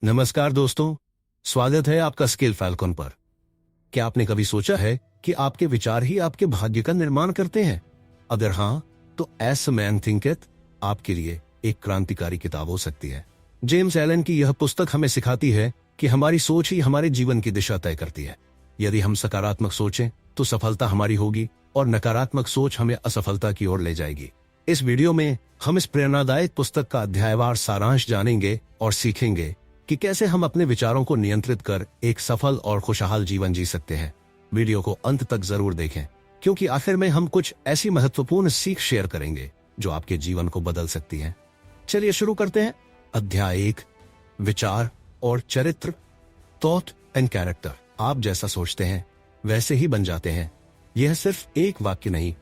नमस्कार दोस्तों, स्वागत है आपका स्किल फैल्कन पर। क्या आपने कभी सोचा है कि आपके विचार ही आपके भाग्य का निर्माण करते हैं? अगर हाँ, तो एस मैन थिंकeth आपके लिए एक क्रांतिकारी किताब हो सकती है। जेम्स एलन की यह पुस्तक हमें सिखाती है कि हमारी सोच ही हमारे जीवन की दिशा तय करती है। यदि हम सकारात्मक सोचें तो सफलता हमारी होगी और नकारात्मक सोच हमें असफलता की ओर ले जाएगी। इस वीडियो में हम इस प्रेरणादायक पुस्तक का अध्यायवार सारांश जानेंगे और सीखेंगे कि कैसे हम अपने विचारों को नियंत्रित कर एक सफल और खुशहाल जीवन जी सकते हैं। वीडियो को अंत तक जरूर देखें, क्योंकि आखिर में हम कुछ ऐसी महत्वपूर्ण सीख शेयर करेंगे जो आपके जीवन को बदल सकती हैं। चलिए शुरू करते हैं। अध्याय 1, विचार और चरित्र। Thought and character. आप जैसा सोचते हैं वैसे ही बन जाते हैं। यह सिर्फ एक वाक्य नहीं,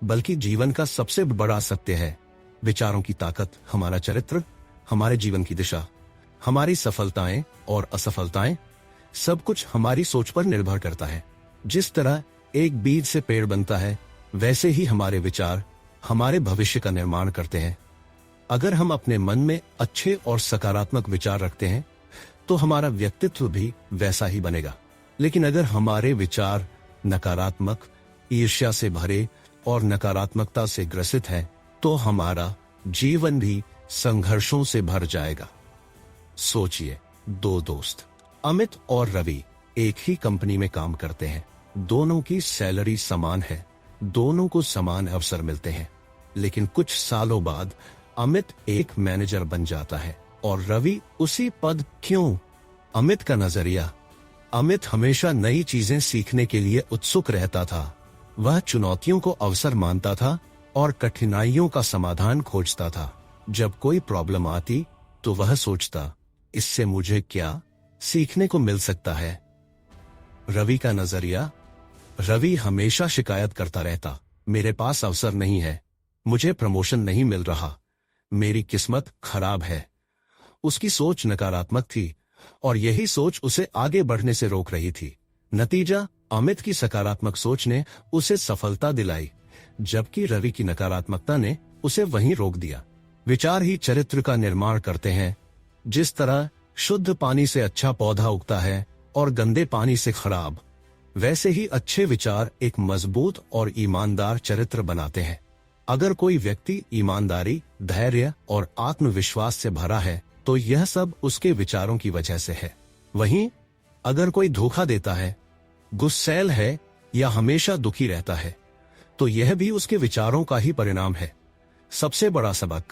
बल्कि जीवन का सबसे बड़ा सत्य है। विचारों की ताकत, हमारा चरित्र, हमारे जीवन की दिशा, हमारी सफलताएं और असफलताएं, सब कुछ हमारी सोच पर निर्भर करता है। जिस तरह एक बीज से पेड़ बनता है, वैसे ही हमारे विचार हमारे भविष्य का निर्माण करते हैं। अगर हम अपने मन में अच्छे और सकारात्मक विचार रखते हैं तो हमारा व्यक्तित्व भी वैसा ही बनेगा। लेकिन अगर हमारे विचार नकारात्मक, ईर्ष्या से भरे और नकारात्मकता से ग्रसित हैं, तो हमारा जीवन भी संघर्षों से भर जाएगा। सोचिए, दो दोस्त अमित और रवि एक ही कंपनी में काम करते हैं। दोनों की सैलरी समान है, दोनों को समान अवसर मिलते हैं। लेकिन कुछ सालों बाद अमित एक मैनेजर बन जाता है और रवि उसी पद क्यों? अमित का नजरिया। अमित हमेशा नई चीजें सीखने के लिए उत्सुक रहता था। वह चुनौतियों को अवसर मानता था और कठिनाइयों का समाधान खोजता था। जब कोई प्रॉब्लम आती तो वह सोचता, इससे मुझे क्या सीखने को मिल सकता है? रवि का नजरिया। रवि हमेशा शिकायत करता रहता, मेरे पास अवसर नहीं है, मुझे प्रमोशन नहीं मिल रहा, मेरी किस्मत खराब है। उसकी सोच नकारात्मक थी और यही सोच उसे आगे बढ़ने से रोक रही थी। नतीजा, अमित की सकारात्मक सोच ने उसे सफलता दिलाई, जबकि रवि की नकारात्मकता ने उसे वहीं रोक दिया। विचार ही चरित्र का निर्माण करते हैं। जिस तरह शुद्ध पानी से अच्छा पौधा उगता है और गंदे पानी से खराब, वैसे ही अच्छे विचार एक मजबूत और ईमानदार चरित्र बनाते हैं। अगर कोई व्यक्ति ईमानदारी, धैर्य और आत्मविश्वास से भरा है तो यह सब उसके विचारों की वजह से है। वहीं अगर कोई धोखा देता है, गुस्सैल है या हमेशा दुखी रहता है, तो यह भी उसके विचारों का ही परिणाम है। सबसे बड़ा सबक,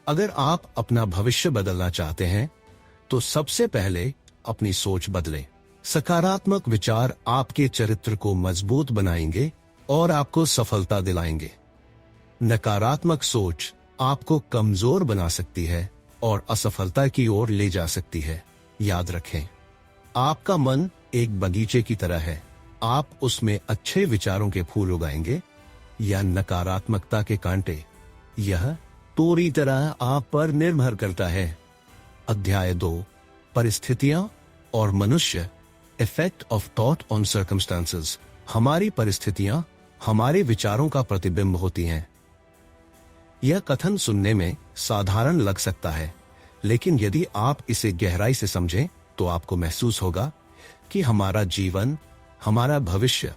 अगर आप अपना भविष्य बदलना चाहते हैं तो सबसे पहले अपनी सोच बदलें। सकारात्मक विचार आपके चरित्र को मजबूत बनाएंगे और आपको सफलता दिलाएंगे। नकारात्मक सोच आपको कमजोर बना सकती है और असफलता की ओर ले जा सकती है। याद रखें, आपका मन एक बगीचे की तरह है। आप उसमें अच्छे विचारों के फूल उगाएंगे या नकारात्मकता के कांटे, यह पूरी तरह आप पर निर्भर करता है। अध्याय 2, परिस्थितियां और मनुष्य। Effect of thought on circumstances. हमारी परिस्थितियां हमारे विचारों का प्रतिबिंब होती हैं। यह कथन सुनने में साधारण लग सकता है, लेकिन यदि आप इसे गहराई से समझें तो आपको महसूस होगा कि हमारा जीवन, हमारा भविष्य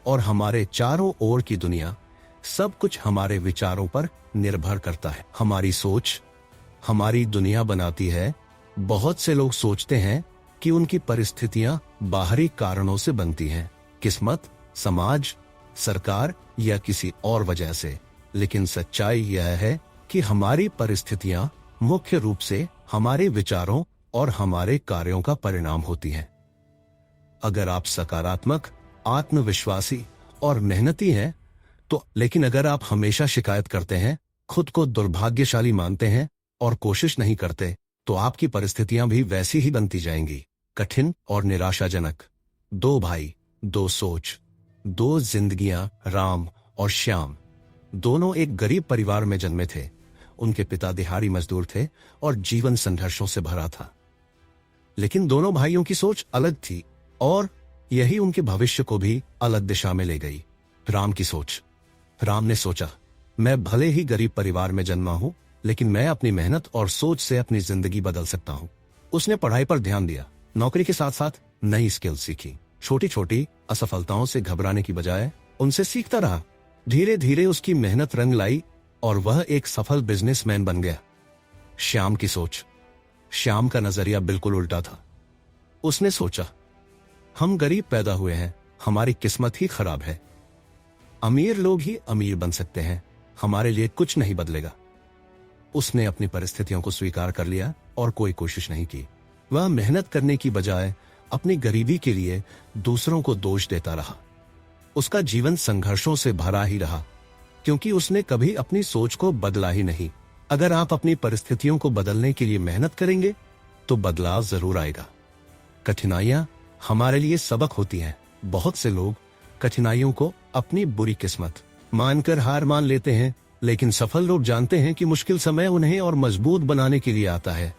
और हमारे चारों ओर की दुनिया, सब कुछ हमारे विचारों पर निर्भर करता है। हमारी सोच हमारी दुनिया बनाती है। बहुत से लोग सोचते हैं कि उनकी परिस्थितियां बाहरी कारणों से बनती हैं, किस्मत, समाज, सरकार या किसी और वजह से। लेकिन सच्चाई यह है कि हमारी परिस्थितियां मुख्य रूप से हमारे विचारों और हमारे कार्यों का परिणाम होती हैं। अगर आप सकारात्मक, आत्मविश्वासी और मेहनती हैं तो, लेकिन अगर आप हमेशा शिकायत करते हैं, खुद को दुर्भाग्यशाली मानते हैं और कोशिश नहीं करते, तो आपकी परिस्थितियां भी वैसी ही बनती जाएंगी, कठिन और निराशाजनक। दो भाई, दो सोच, दो जिंदगियां। राम और श्याम दोनों एक गरीब परिवार में जन्मे थे। उनके पिता दिहाड़ी मजदूर थे और जीवन संघर्षों से भरा था। लेकिन दोनों भाइयों की सोच अलग थी और यही उनके भविष्य को भी अलग दिशा में ले गई। राम की सोच। राम ने सोचा, मैं भले ही गरीब परिवार में जन्मा हूं, लेकिन मैं अपनी मेहनत और सोच से अपनी जिंदगी बदल सकता हूं। उसने पढ़ाई पर ध्यान दिया, नौकरी के साथ साथ नई स्किल्स सीखी। छोटी छोटी असफलताओं से घबराने की बजाय उनसे सीखता रहा। धीरे धीरे उसकी मेहनत रंग लाई और वह एक सफल बिजनेसमैन बन गया। श्याम की सोच। श्याम का नजरिया बिल्कुल उल्टा था। उसने सोचा, हम गरीब पैदा हुए हैं, हमारी किस्मत ही खराब है। अमीर लोग ही अमीर बन सकते हैं, हमारे लिए कुछ नहीं बदलेगा। उसने अपनी परिस्थितियों को स्वीकार कर लिया और कोई कोशिश नहीं की। वह मेहनत करने की बजाय अपनी गरीबी के लिए दूसरों को दोष देता रहा। उसका जीवन संघर्षों से भरा ही रहा, क्योंकि उसने कभी अपनी सोच को बदला ही नहीं। अगर आप अपनी परिस्थितियों को बदलने के लिए मेहनत करेंगे तो बदलाव जरूर आएगा। कठिनाइयां हमारे लिए सबक होती हैं। बहुत से लोग कठिनाइयों को अपनी बुरी किस्मत मानकर हार मान लेते हैं, लेकिन सफल लोग जानते हैं कि मुश्किल समय उन्हें और मजबूत बनाने के लिए आता है।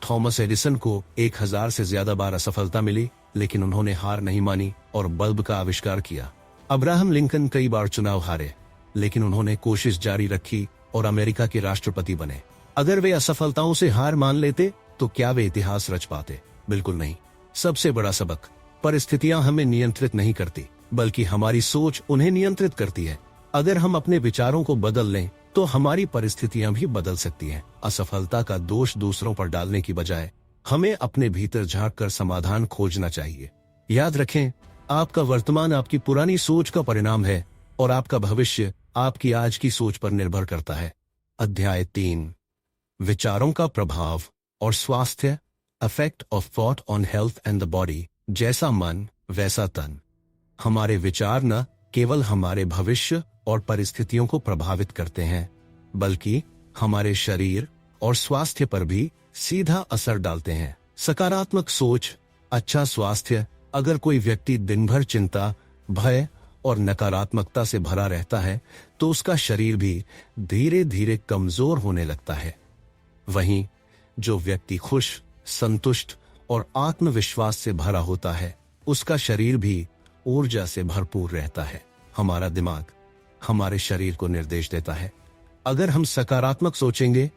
थॉमस एडिसन को 1000 से ज्यादा बार असफलता मिली, लेकिन उन्होंने हार नहीं मानी और बल्ब का आविष्कार किया। अब्राहम लिंकन कई बार चुनाव हारे, लेकिन उन्होंने कोशिश जारी रखी और अमेरिका के राष्ट्रपति बने। अगर वे असफलताओं से हार मान लेते तो क्या वे इतिहास रच पाते? बिल्कुल नहीं। सबसे बड़ा सबक, परिस्थितियां हमें नियंत्रित नहीं करती, बल्कि हमारी सोच उन्हें नियंत्रित करती है। अगर हम अपने विचारों को बदल लें तो हमारी परिस्थितियां भी बदल सकती हैं। असफलता का दोष दूसरों पर डालने की बजाय हमें अपने भीतर झांक कर समाधान खोजना चाहिए। याद रखें, आपका वर्तमान आपकी पुरानी सोच का परिणाम है और आपका भविष्य आपकी आज की सोच पर निर्भर करता है। अध्याय 3, विचारों का प्रभाव और स्वास्थ्य, effect of thought on health and the body. जैसा मन वैसा तन। हमारे विचार न केवल हमारे भविष्य और परिस्थितियों को प्रभावित करते हैं, बल्कि हमारे शरीर और स्वास्थ्य पर भी सीधा असर डालते हैं। सकारात्मक सोच, अच्छा स्वास्थ्य। अगर कोई व्यक्ति दिन भर चिंता, भय और नकारात्मकता से भरा रहता है तो उसका शरीर भी धीरे धीरे कमजोर होने लगता है। वहीं जो व्यक्ति खुश, संतुष्ट और आत्मविश्वास से भरा होता है, उसका शरीर भी ऊर्जा से भरपूर रहता है। हमारा दिमाग हमारे शरीर को निर्देश देता है। अगर हम सकारात्मक सोचेंगे,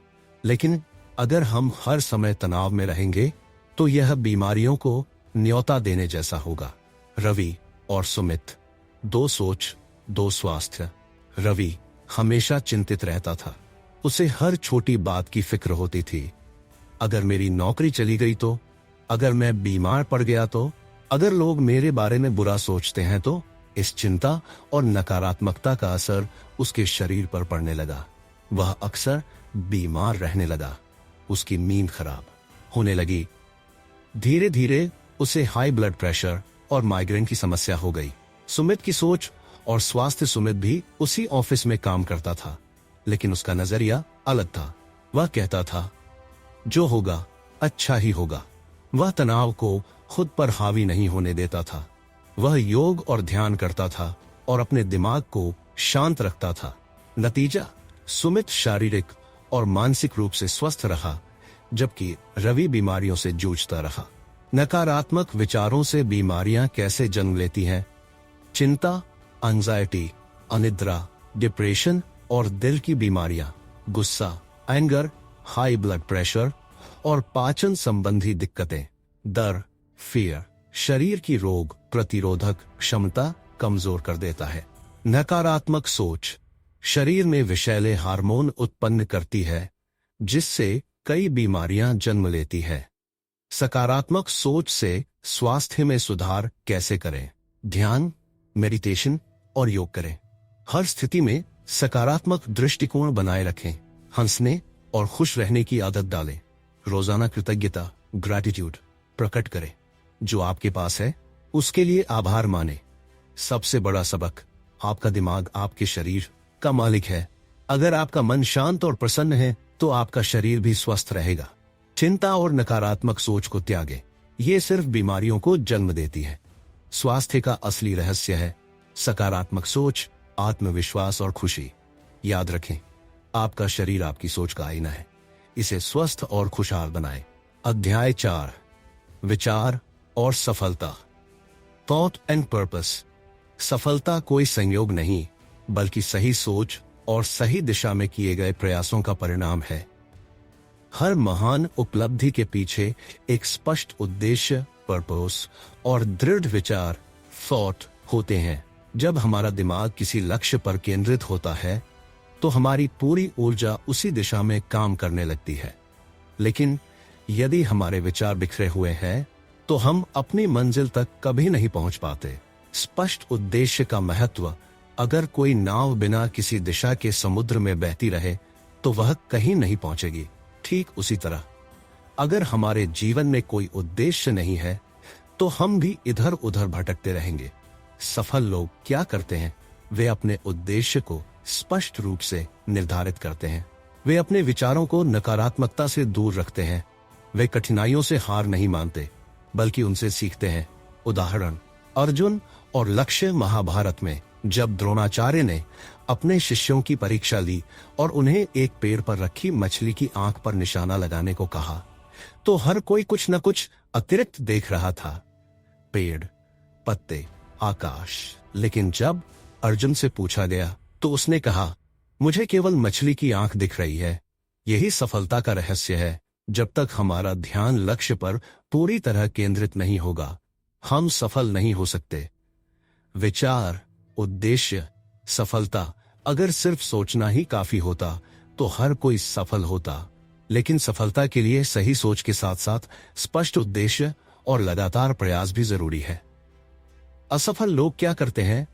लेकिन अगर हम हर समय तनाव में रहेंगे तो यह बीमारियों को न्योता देने जैसा होगा। रवि और सुमित, 2 सोच 2 स्वास्थ्य। रवि हमेशा चिंतित रहता था। उसे हर छोटी बात की फिक्र होती थी। अगर मेरी नौकरी चली गई तो, अगर मैं बीमार पड़ गया तो, अगर लोग मेरे बारे में बुरा सोचते हैं तो। इस चिंता और नकारात्मकता का असर उसके शरीर पर पड़ने लगा। वह अक्सर बीमार रहने लगा। उसकी नींद खराब होने लगी। धीरे धीरे उसे हाई ब्लड प्रेशर और माइग्रेन की समस्या हो गई। सुमित की सोच और स्वास्थ्य। सुमित भी उसी ऑफिस में काम करता था, लेकिन उसका नजरिया अलग था। वह कहता था, जो होगा अच्छा ही होगा। वह तनाव को खुद पर हावी नहीं होने देता था। वह योग और ध्यान करता था और अपने दिमाग को शांत रखता था। नतीजा, सुमित शारीरिक और मानसिक रूप से स्वस्थ रहा, जबकि रवि बीमारियों से जूझता रहा। नकारात्मक विचारों से बीमारियां कैसे जन्म लेती हैं? चिंता, एंजाइटी, अनिद्रा, डिप्रेशन और दिल की बीमारियां, गुस्सा, एंगर, हाई ब्लड प्रेशर और पाचन संबंधी दिक्कतें, डर, फियर, शरीर की रोग प्रतिरोधक क्षमता कमजोर कर देता है। नकारात्मक सोच शरीर में विषैले हार्मोन उत्पन्न करती है, जिससे कई बीमारियां जन्म लेती है। सकारात्मक सोच से स्वास्थ्य में सुधार कैसे करें? ध्यान, मेडिटेशन और योग करें। हर स्थिति में सकारात्मक दृष्टिकोण बनाए रखें। हंसने और खुश रहने की आदत डालें। रोजाना कृतज्ञता, ग्रैटिट्यूड प्रकट करें। जो आपके पास है उसके लिए आभार माने। सबसे बड़ा सबक, आपका दिमाग आपके शरीर का मालिक है। अगर आपका मन शांत और प्रसन्न है तो आपका शरीर भी स्वस्थ रहेगा। चिंता और नकारात्मक सोच को त्यागें, ये सिर्फ बीमारियों को जन्म देती है। स्वास्थ्य का असली रहस्य है सकारात्मक सोच, आत्मविश्वास और खुशी। याद रखें, आपका शरीर आपकी सोच का आईना है। इसे स्वस्थ और खुशहाल बनाएं। अध्याय 4, विचार और सफलता। Thought and purpose. सफलता कोई संयोग नहीं, बल्कि सही सोच और सही दिशा में किए गए प्रयासों का परिणाम है। हर महान उपलब्धि के पीछे एक स्पष्ट उद्देश्य, पर्पस और दृढ़ विचार, थॉट होते हैं। जब हमारा दिमाग किसी लक्ष्य पर केंद्रित होता है तो हमारी पूरी ऊर्जा उसी दिशा में काम करने लगती है। लेकिन यदि हमारे विचार बिखरे हुए हैं तो हम अपनी मंजिल तक कभी नहीं पहुंच पाते। स्पष्ट उद्देश्य का महत्व, अगर कोई नाव बिना किसी दिशा के समुद्र में बहती रहे तो वह कहीं नहीं पहुंचेगी। ठीक उसी तरह अगर हमारे जीवन में कोई उद्देश्य नहीं है तो हम भी इधर उधर भटकते रहेंगे। सफल लोग क्या करते हैं? वे अपने उद्देश्य को स्पष्ट रूप से निर्धारित करते हैं। वे अपने विचारों को नकारात्मकता से दूर रखते हैं। वे कठिनाइयों से हार नहीं मानते बल्कि उनसे सीखते हैं। उदाहरण, अर्जुन और लक्ष्य महाभारत में जब द्रोणाचार्य ने अपने शिष्यों की परीक्षा ली और उन्हें एक पेड़ पर रखी मछली की आंख पर निशाना लगाने को कहा तो हर कोई कुछ न कुछ अतिरिक्त देख रहा था। पेड़, पत्ते, आकाश। लेकिन जब अर्जुन से पूछा गया तो उसने कहा, मुझे केवल मछली की आंख दिख रही है। यही सफलता का रहस्य है। जब तक हमारा ध्यान लक्ष्य पर पूरी तरह केंद्रित नहीं होगा हम सफल नहीं हो सकते। विचार, उद्देश्य, सफलता। अगर सिर्फ सोचना ही काफी होता तो हर कोई सफल होता, लेकिन सफलता के लिए सही सोच के साथ साथ स्पष्ट उद्देश्य और लगातार प्रयास भी जरूरी है। असफल लोग क्या करते हैं?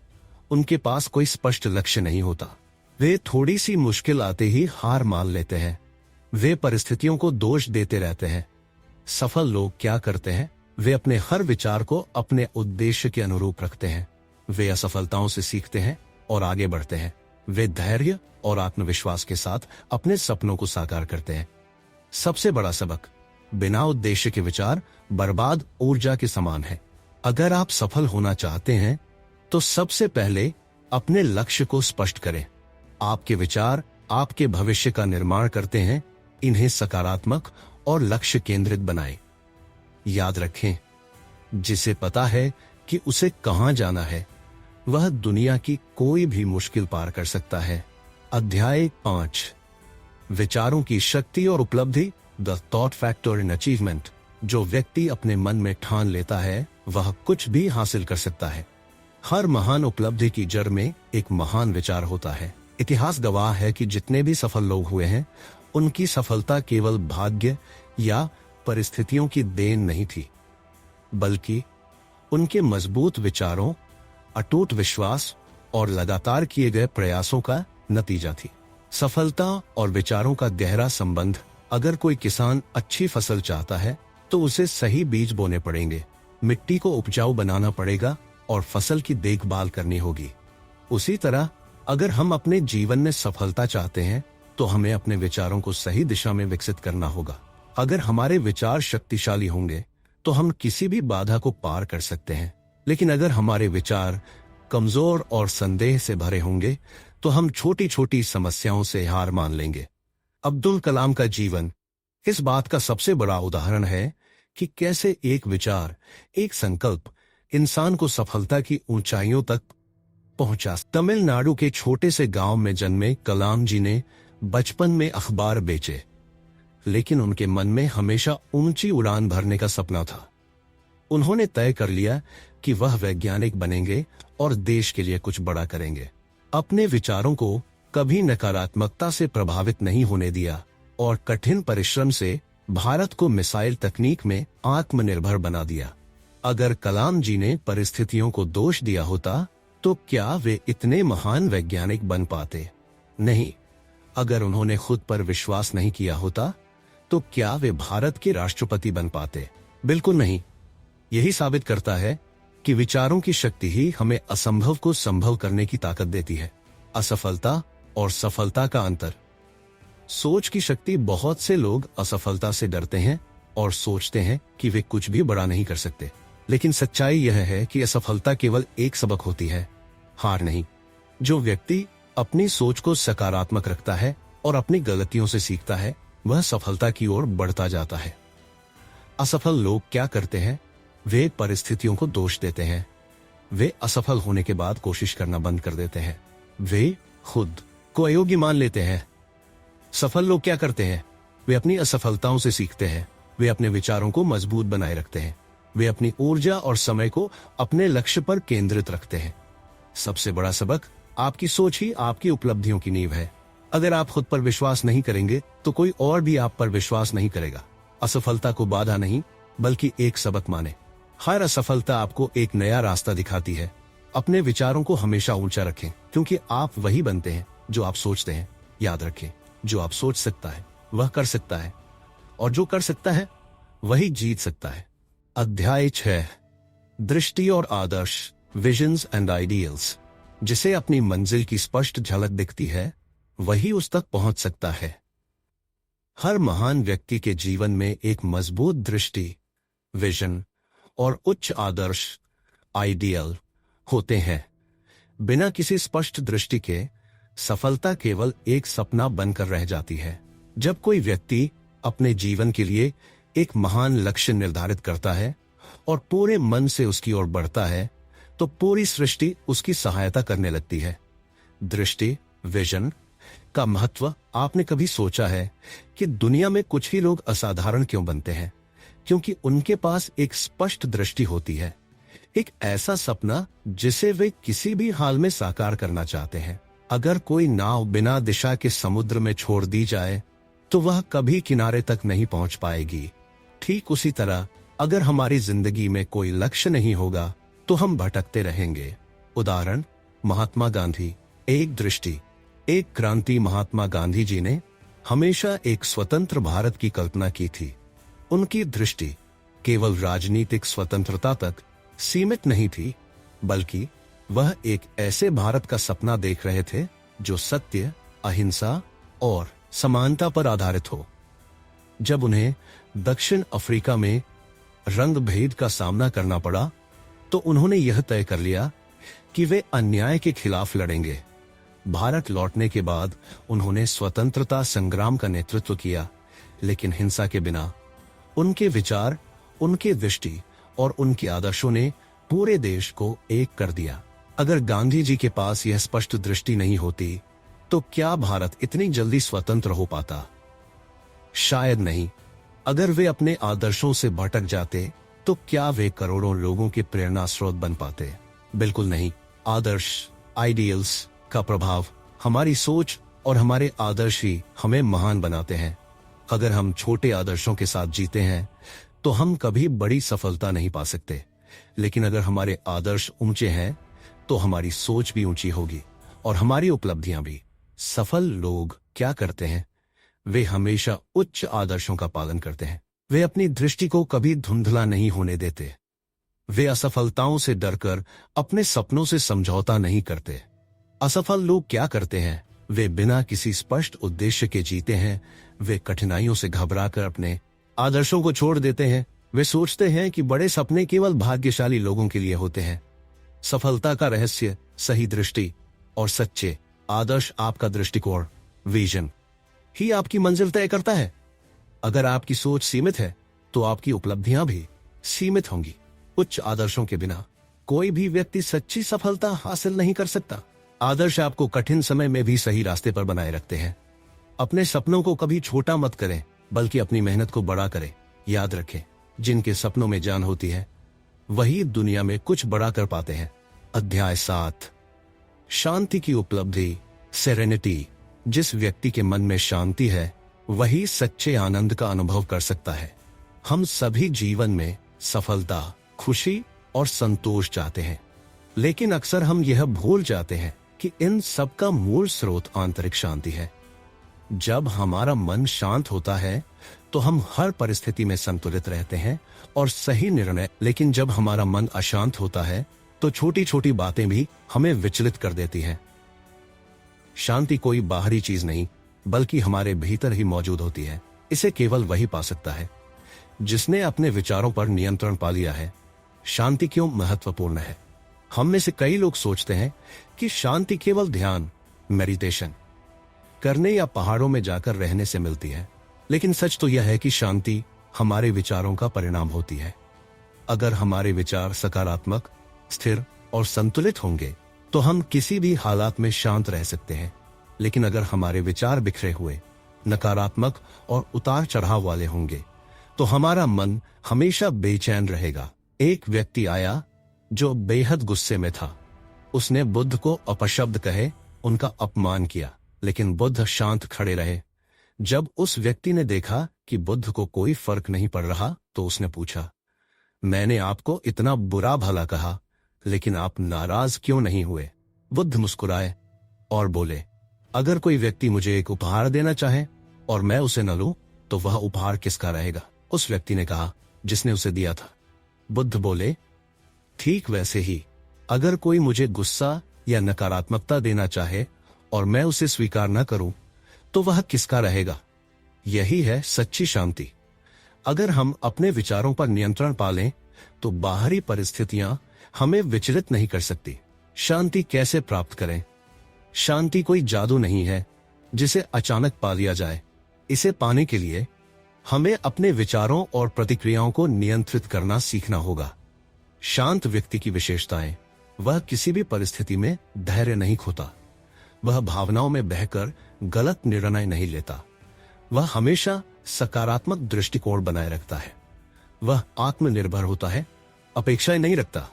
उनके पास कोई स्पष्ट लक्ष्य नहीं होता। वे थोड़ी सी मुश्किल आते ही हार मान लेते हैं। वे परिस्थितियों को दोष देते रहते हैं। सफल लोग क्या करते हैं? वे अपने हर विचार को अपने उद्देश्य के अनुरूप रखते हैं। वे असफलताओं से सीखते हैं और आगे बढ़ते हैं। वे धैर्य और आत्मविश्वास के साथ अपने सपनों को साकार करते हैं। सबसे बड़ा सबक, बिना उद्देश्य के विचार बर्बाद ऊर्जा के समान है। अगर आप सफल होना चाहते हैं तो सबसे पहले अपने लक्ष्य को स्पष्ट करें। आपके विचार आपके भविष्य का निर्माण करते हैं। इन्हें सकारात्मक और लक्ष्य केंद्रित बनाएं। याद रखें, जिसे पता है कि उसे कहां जाना है वह दुनिया की कोई भी मुश्किल पार कर सकता है। अध्याय 5, विचारों की शक्ति और उपलब्धि, the thought factor in achievement. जो व्यक्ति अपने मन में ठान लेता है वह कुछ भी हासिल कर सकता है। हर महान उपलब्धि की जड़ में एक महान विचार होता है। इतिहास गवाह है कि जितने भी सफल लोग हुए हैं उनकी सफलता केवल भाग्य या परिस्थितियों की देन नहीं थी, बल्कि उनके मजबूत विचारों, अटूट विश्वास और लगातार किए गए प्रयासों का नतीजा थी। सफलता और विचारों का गहरा संबंध। अगर कोई किसान अच्छी फसल चाहता है तो उसे सही बीज बोने पड़ेंगे, मिट्टी को उपजाऊ बनाना पड़ेगा और फसल की देखभाल करनी होगी। उसी तरह अगर हम अपने जीवन में सफलता चाहते हैं तो हमें अपने विचारों को सही दिशा में विकसित करना होगा। अगर हमारे विचार शक्तिशाली होंगे तो हम किसी भी बाधा को पार कर सकते हैं, लेकिन अगर हमारे विचार कमजोर और संदेह से भरे होंगे तो हम छोटी छोटी समस्याओं से हार मान लेंगे। अब्दुल कलाम का जीवन इस बात का सबसे बड़ा उदाहरण है कि कैसे एक विचार, एक संकल्प इंसान को सफलता की ऊंचाइयों तक पहुंचा। तमिलनाडु के छोटे से गांव में जन्मे कलाम जी ने बचपन में अखबार बेचे, लेकिन उनके मन में हमेशा ऊंची उड़ान भरने का सपना था। उन्होंने तय कर लिया कि वह वैज्ञानिक बनेंगे और देश के लिए कुछ बड़ा करेंगे। अपने विचारों को कभी नकारात्मकता से प्रभावित नहीं होने दिया और कठिन परिश्रम से भारत को मिसाइल तकनीक में आत्मनिर्भर बना दिया। अगर कलाम जी ने परिस्थितियों को दोष दिया होता तो क्या वे इतने महान वैज्ञानिक बन पाते? नहीं। अगर उन्होंने खुद पर विश्वास नहीं किया होता तो क्या वे भारत के राष्ट्रपति बन पाते? बिल्कुल नहीं। यही साबित करता है कि विचारों की शक्ति ही हमें असंभव को संभव करने की ताकत देती है। असफलता और सफलता का अंतर। सोच की शक्ति। बहुत से लोग असफलता से डरते हैं और सोचते हैं कि वे कुछ भी बड़ा नहीं कर सकते, लेकिन सच्चाई यह है कि असफलता केवल एक सबक होती है, हार नहीं। जो व्यक्ति अपनी सोच को सकारात्मक रखता है और अपनी गलतियों से सीखता है वह सफलता की ओर बढ़ता जाता है। असफल लोग क्या करते हैं? वे परिस्थितियों को दोष देते हैं। वे असफल होने के बाद कोशिश करना बंद कर देते हैं। वे खुद को अयोग्य मान लेते हैं। सफल लोग क्या करते हैं? वे अपनी असफलताओं से सीखते हैं, वे अपने विचारों को मजबूत बनाए रखते हैं, वे अपनी ऊर्जा और समय को अपने लक्ष्य पर केंद्रित रखते हैं। सबसे बड़ा सबक, आपकी सोच ही आपकी उपलब्धियों की नींव है। अगर आप खुद पर विश्वास नहीं करेंगे तो कोई और भी आप पर विश्वास नहीं करेगा। असफलता को बाधा नहीं बल्कि एक सबक माने। हर असफलता आपको एक नया रास्ता दिखाती है। अपने विचारों को हमेशा ऊंचा रखें, क्योंकि आप वही बनते हैं जो आप सोचते हैं। याद रखें, जो आप सोच सकता है वह कर सकता है, और जो कर सकता है वही जीत सकता है। अध्याय 6, दृष्टि और आदर्श, विजन्स एंड आइडियल्स। जिसे अपनी मंजिल की स्पष्ट झलक दिखती है वही उस तक पहुंच सकता है। हर महान व्यक्ति के जीवन में एक मजबूत दृष्टि, विजन और उच्च आदर्श, आइडियल होते हैं। बिना किसी स्पष्ट दृष्टि के सफलता केवल एक सपना बनकर रह जाती है। जब कोई व्यक्ति अपने जीवन के लिए एक महान लक्ष्य निर्धारित करता है और पूरे मन से उसकी ओर बढ़ता है तो पूरी सृष्टि उसकी सहायता करने लगती है। दृष्टि, विजन का महत्व। आपने कभी सोचा है कि दुनिया में कुछ ही लोग असाधारण क्यों बनते हैं? क्योंकि उनके पास एक स्पष्ट दृष्टि होती है, एक ऐसा सपना जिसे वे किसी भी हाल में साकार करना चाहते हैं। अगर कोई नाव बिना दिशा के समुद्र में छोड़ दी जाए तो वह कभी किनारे तक नहीं पहुंच पाएगी। ठीक उसी तरह अगर हमारी जिंदगी में कोई लक्ष्य नहीं होगा तो हम भटकते रहेंगे। उदाहरण, महात्मा गांधी। एक दृष्टि, एक क्रांति। महात्मा गांधी जी ने हमेशा एक स्वतंत्र भारत की कल्पना की थी। उनकी दृष्टि केवल राजनीतिक स्वतंत्रता तक सीमित नहीं थी, बल्कि वह एक ऐसे भारत का सपना देख रहे थे जो सत्य, अहिंसा और समानता पर आधारित हो। जब उन्हें दक्षिण अफ्रीका में रंग भेद का सामना करना पड़ा तो उन्होंने यह तय कर लिया कि वे अन्याय के खिलाफ लड़ेंगे। भारत लौटने के बाद उन्होंने स्वतंत्रता संग्राम का नेतृत्व किया, लेकिन हिंसा के बिना। उनके विचार, उनके दृष्टि और उनके आदर्शों ने पूरे देश को एक कर दिया। अगर गांधी जी के पास यह स्पष्ट दृष्टि नहीं होती तो क्या भारत इतनी जल्दी स्वतंत्र हो पाता? शायद नहीं। अगर वे अपने आदर्शों से भटक जाते तो क्या वे करोड़ों लोगों के प्रेरणा स्रोत बन पाते? बिल्कुल नहीं। आदर्श, आइडियल्स का प्रभाव, हमारी सोच और हमारे आदर्श ही हमें महान बनाते हैं। अगर हम छोटे आदर्शों के साथ जीते हैं तो हम कभी बड़ी सफलता नहीं पा सकते, लेकिन अगर हमारे आदर्श ऊंचे हैं तो हमारी सोच भी ऊंची होगी और हमारी उपलब्धियां भी। सफल लोग क्या करते हैं? वे हमेशा उच्च आदर्शों का पालन करते हैं। वे अपनी दृष्टि को कभी धुंधला नहीं होने देते। वे असफलताओं से डरकर अपने सपनों से समझौता नहीं करते। असफल लोग क्या करते हैं? वे बिना किसी स्पष्ट उद्देश्य के जीते हैं। वे कठिनाइयों से घबराकर अपने आदर्शों को छोड़ देते हैं। वे सोचते हैं कि बड़े सपने केवल भाग्यशाली लोगों के लिए होते हैं। सफलता का रहस्य सही दृष्टि और सच्चे आदर्श। आपका दृष्टिकोण, विजन ही आपकी मंजिल तय करता है। अगर आपकी सोच सीमित है तो आपकी उपलब्धियां भी सीमित होंगी। उच्च आदर्शों के बिना कोई भी व्यक्ति सच्ची सफलता हासिल नहीं कर सकता। आदर्श आपको कठिन समय में भी सही रास्ते पर बनाए रखते हैं। अपने सपनों को कभी छोटा मत करें, बल्कि अपनी मेहनत को बड़ा करें। याद रखें, जिनके सपनों में जान होती है वही दुनिया में कुछ बड़ा कर पाते हैं। अध्याय 7, शांति की उपलब्धि, सेरेनिटी। जिस व्यक्ति के मन में शांति है वही सच्चे आनंद का अनुभव कर सकता है। हम सभी जीवन में सफलता, खुशी और संतोष चाहते हैं, लेकिन अक्सर हम यह भूल जाते हैं कि इन सब का मूल स्रोत आंतरिक शांति है। जब हमारा मन शांत होता है तो हम हर परिस्थिति में संतुलित रहते हैं और सही निर्णय। लेकिन जब हमारा मन अशांत होता है तो छोटी छोटी बातें भी हमें विचलित कर देती हैं। शांति कोई बाहरी चीज नहीं, बल्कि हमारे भीतर ही मौजूद होती है। इसे केवल वही पा सकता है जिसने अपने विचारों पर नियंत्रण पा लिया है। शांति क्यों महत्वपूर्ण है? हम में से कई लोग सोचते हैं कि शांति केवल ध्यान, मेडिटेशन करने या पहाड़ों में जाकर रहने से मिलती है, लेकिन सच तो यह है कि शांति हमारे विचारों का परिणाम होती है। अगर हमारे विचार सकारात्मक, स्थिर और संतुलित होंगे तो हम किसी भी हालात में शांत रह सकते हैं। लेकिन अगर हमारे विचार बिखरे हुए, नकारात्मक और उतार चढ़ाव वाले होंगे, तो हमारा मन हमेशा बेचैन रहेगा। एक व्यक्ति आया जो बेहद गुस्से में था। उसने बुद्ध को अपशब्द कहे, उनका अपमान किया, लेकिन बुद्ध शांत खड़े रहे। जब उस व्यक्ति ने देखा कि बुद्ध को कोई फर्क नहीं पड़ रहा, तो उसने पूछा, मैंने आपको इतना बुरा भला कहा, लेकिन आप नाराज क्यों नहीं हुए? बुद्ध मुस्कुराए और बोले, अगर कोई व्यक्ति मुझे एक उपहार देना चाहे और मैं उसे न लूं, तो वह उपहार किसका रहेगा? उस व्यक्ति ने कहा, जिसने उसे दिया था। बुद्ध बोले, ठीक वैसे ही अगर कोई मुझे गुस्सा या नकारात्मकता देना चाहे और मैं उसे स्वीकार न करूं, तो वह किसका रहेगा? यही है सच्ची शांति। अगर हम अपने विचारों पर नियंत्रण पालें, तो बाहरी परिस्थितियां हमें विचलित नहीं कर सकती। शांति कैसे प्राप्त करें? शांति कोई जादू नहीं है जिसे अचानक पा लिया जाए। इसे पाने के लिए हमें अपने विचारों और प्रतिक्रियाओं को नियंत्रित करना सीखना होगा। शांत व्यक्ति की विशेषताएं: वह किसी भी परिस्थिति में धैर्य नहीं खोता, वह भावनाओं में बहकर गलत निर्णय नहीं लेता, वह हमेशा सकारात्मक दृष्टिकोण बनाए रखता है, वह आत्मनिर्भर होता है, अपेक्षाएं नहीं रखता।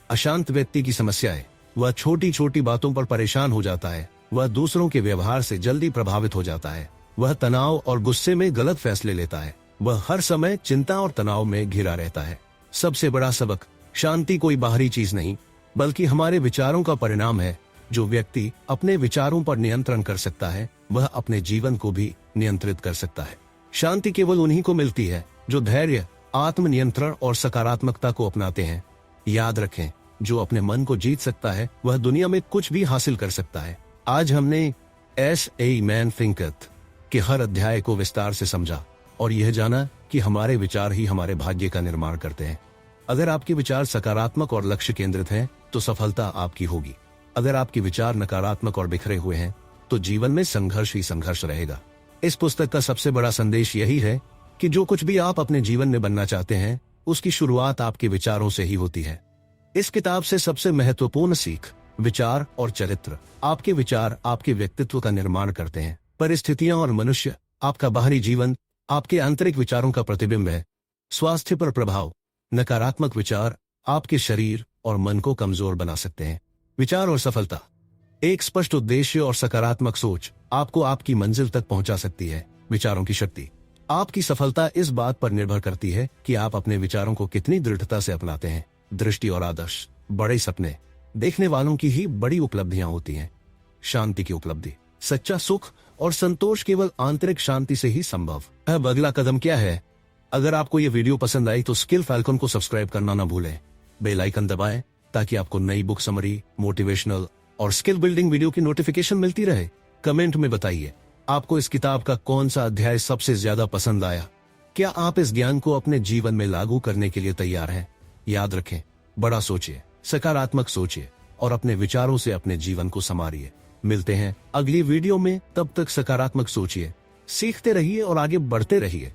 अशांत व्यक्ति की समस्याएं: वह छोटी छोटी बातों पर परेशान हो जाता है, वह दूसरों के व्यवहार से जल्दी प्रभावित हो जाता है, वह तनाव और गुस्से में गलत फैसले लेता है, वह हर समय चिंता और तनाव में घिरा रहता है। सबसे बड़ा सबक: शांति कोई बाहरी चीज नहीं, बल्कि हमारे विचारों का परिणाम है। जो व्यक्ति अपने विचारों पर नियंत्रण कर सकता है, वह अपने जीवन को भी नियंत्रित कर सकता है। शांति केवल उन्हीं को मिलती है जो धैर्य, आत्मनियंत्रण और सकारात्मकता को अपनाते हैं। याद रखें, जो अपने मन को जीत सकता है, वह दुनिया में कुछ भी हासिल कर सकता है। आज हमने एस ए मैन थिंकथ के हर अध्याय को विस्तार से समझा और यह जाना कि हमारे विचार ही हमारे भाग्य का निर्माण करते हैं। अगर आपके विचार सकारात्मक और लक्ष्य केंद्रित हैं, तो सफलता आपकी होगी। अगर आपके विचार नकारात्मक और बिखरे हुए हैं, तो जीवन में संघर्ष ही संघर्ष रहेगा। इस पुस्तक का सबसे बड़ा संदेश यही है कि जो कुछ भी आप अपने जीवन में बनना चाहते हैं, उसकी शुरुआत आपके विचारों से ही होती है। इस किताब से सबसे महत्वपूर्ण सीख: विचार और चरित्र। आपके विचार आपके व्यक्तित्व का निर्माण करते हैं। परिस्थितियां और मनुष्य, आपका बाहरी जीवन आपके आंतरिक विचारों का प्रतिबिंब है। स्वास्थ्य पर प्रभाव: नकारात्मक विचार आपके शरीर और मन को कमजोर बना सकते हैं। विचार और सफलता: एक स्पष्ट उद्देश्य और सकारात्मक सोच आपको आपकी मंजिल तक पहुंचा सकती है। विचारों की शक्ति: आपकी सफलता इस बात पर निर्भर करती है कि आप अपने विचारों को कितनी दृढ़ता से अपनाते हैं। दृष्टि और आदर्श: बड़े सपने देखने वालों की ही बड़ी उपलब्धियां होती हैं। शांति की उपलब्धि: सच्चा सुख और संतोष केवल आंतरिक शांति से ही संभव। अब अगला कदम क्या है? अगर आपको ये वीडियो पसंद आई तो स्किल फैल्कन को सब्सक्राइब करना ना भूलें। बेल आइकन दबाएं ताकि आपको नई बुक समरी, मोटिवेशनल और स्किल बिल्डिंग वीडियो की नोटिफिकेशन मिलती रहे। कमेंट में बताइए, आपको इस किताब का कौन सा अध्याय सबसे ज्यादा पसंद आया? क्या आप इस ज्ञान को अपने जीवन में लागू करने के लिए तैयार हैं? याद रखें, बड़ा सोचिए, सकारात्मक सोचिए और अपने विचारों से अपने जीवन को संवारिए। मिलते हैं अगली वीडियो में, तब तक सकारात्मक सोचिए, सीखते रहिए और आगे बढ़ते रहिए।